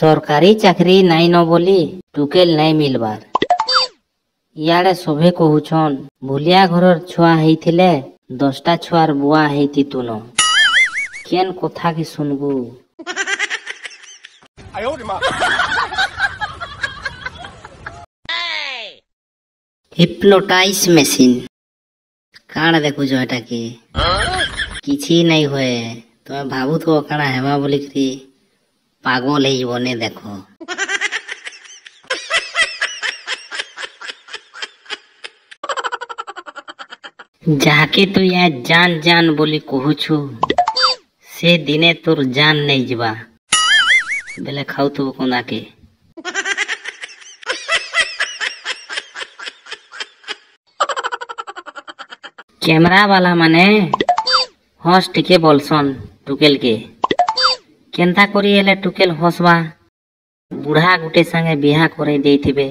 सरकारी चाकरी नाई न बोली टुकेल नाई मिलबार। इयाड़े सभे कहूछन भूलिया घरर छुआ हेइथिले 10टा छुआर बुआ हेइति तुन। केन कथा की सुनबू। हिप्नोटाइज मेसिन काण देखुछ एटा के किछि नहीं होए तुम भावु तो काणा हेबा बोलिकरी पागल हे जीवने देखो। जाके तू या जान जान बोली कहूछु से दिने तोर जान नहीं जीवा बेले खाऊ तू कोना के। कैमरा वाला माने हंस टिके बोलसन टुकेल के केनता करी एले टुकेल हंसवा बुढ़ा गुटे संगे बिहा करे देइथिबे।